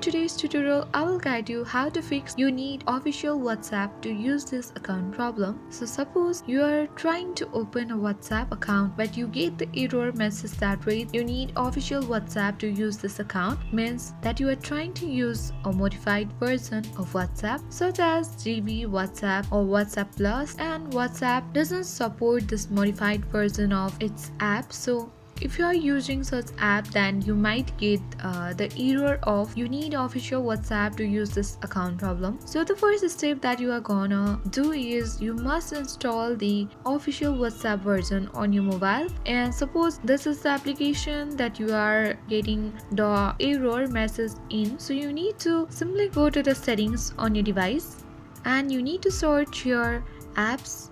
today's tutorial, I will guide you how to fix you need official WhatsApp to use this account problem. So suppose you are trying to open a WhatsApp account but you get the error message that reads you need official WhatsApp to use this account, means that you are trying to use a modified version of WhatsApp such as GB WhatsApp or WhatsApp Plus, and WhatsApp doesn't support this modified version of its app. So if you are using such app, then you might get the error of you need official WhatsApp to use this account problem. So the first step that you are gonna do is you must install the official WhatsApp version on your mobile. And suppose this is the application that you are getting the error message in, so you need to simply go to the settings on your device and you need to search your apps.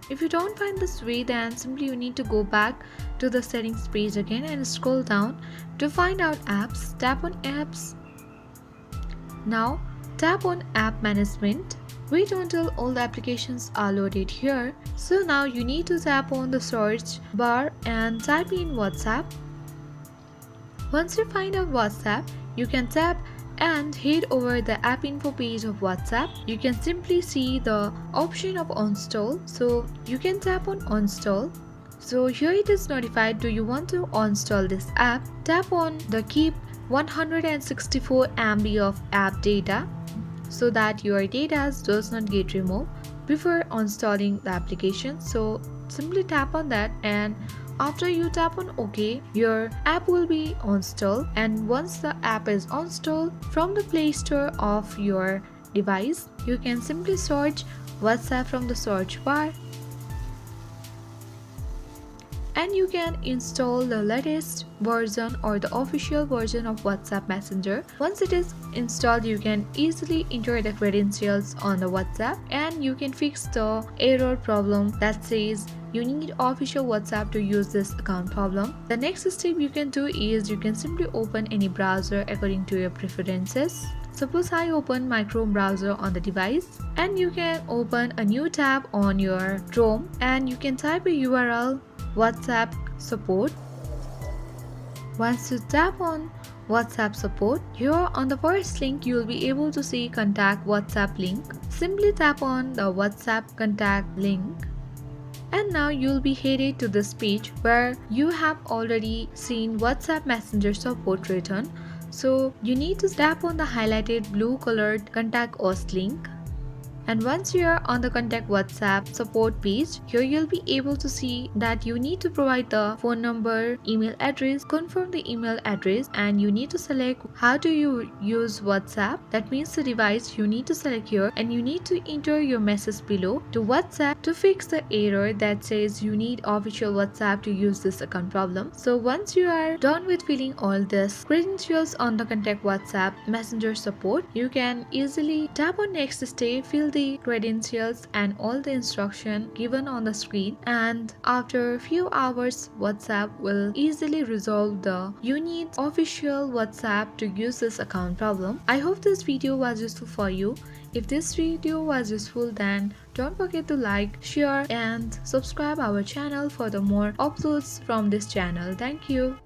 If you don't find this way, then simply you need to go back to the settings page again and scroll down to find out apps. Tap on apps. Now tap on app management. Wait until all the applications are loaded here. So now you need to tap on the search bar and type in WhatsApp. Once you find out WhatsApp, you can tap and head over the app info page of WhatsApp. You can simply see the option of uninstall, so you can tap on uninstall. So here it is notified, do you want to uninstall this app? Tap on the keep 164 MB of app data so that your data does not get removed before installing the application. So simply tap on that, and after you tap on OK, your app will be installed. And once the app is installed from the Play Store of your device, you can simply search WhatsApp from the search bar and you can install the latest version or the official version of WhatsApp Messenger. Once it is installed, you can easily enter the credentials on the WhatsApp and you can fix the error problem that says you need official WhatsApp to use this account problem. The next step you can do is you can simply open any browser according to your preferences. Suppose I open my Chrome browser on the device, and you can open a new tab on your Chrome and you can type a URL WhatsApp support. Once you tap on WhatsApp support, here on the first link you will be able to see contact WhatsApp link. Simply tap on the WhatsApp contact link. And now you'll be headed to this page where you have already seen WhatsApp Messenger support written. So you need to tap on the highlighted blue colored contact us link. And once you are on the contact WhatsApp support page, here you'll be able to see that you need to provide the phone number, email address, confirm the email address, and you need to select how do you use WhatsApp. That means the device you need to select here, and you need to enter your message below to WhatsApp to fix the error that says you need official WhatsApp to use this account problem. So once you are done with filling all this credentials on the contact WhatsApp Messenger support, you can easily tap on next step, fill the credentials and all the instruction given on the screen, and after a few hours WhatsApp will easily resolve the you need official WhatsApp to use this account problem. I hope this video was useful for you. If this video was useful, then don't forget to like, share and subscribe our channel for the more uploads from this channel. Thank you.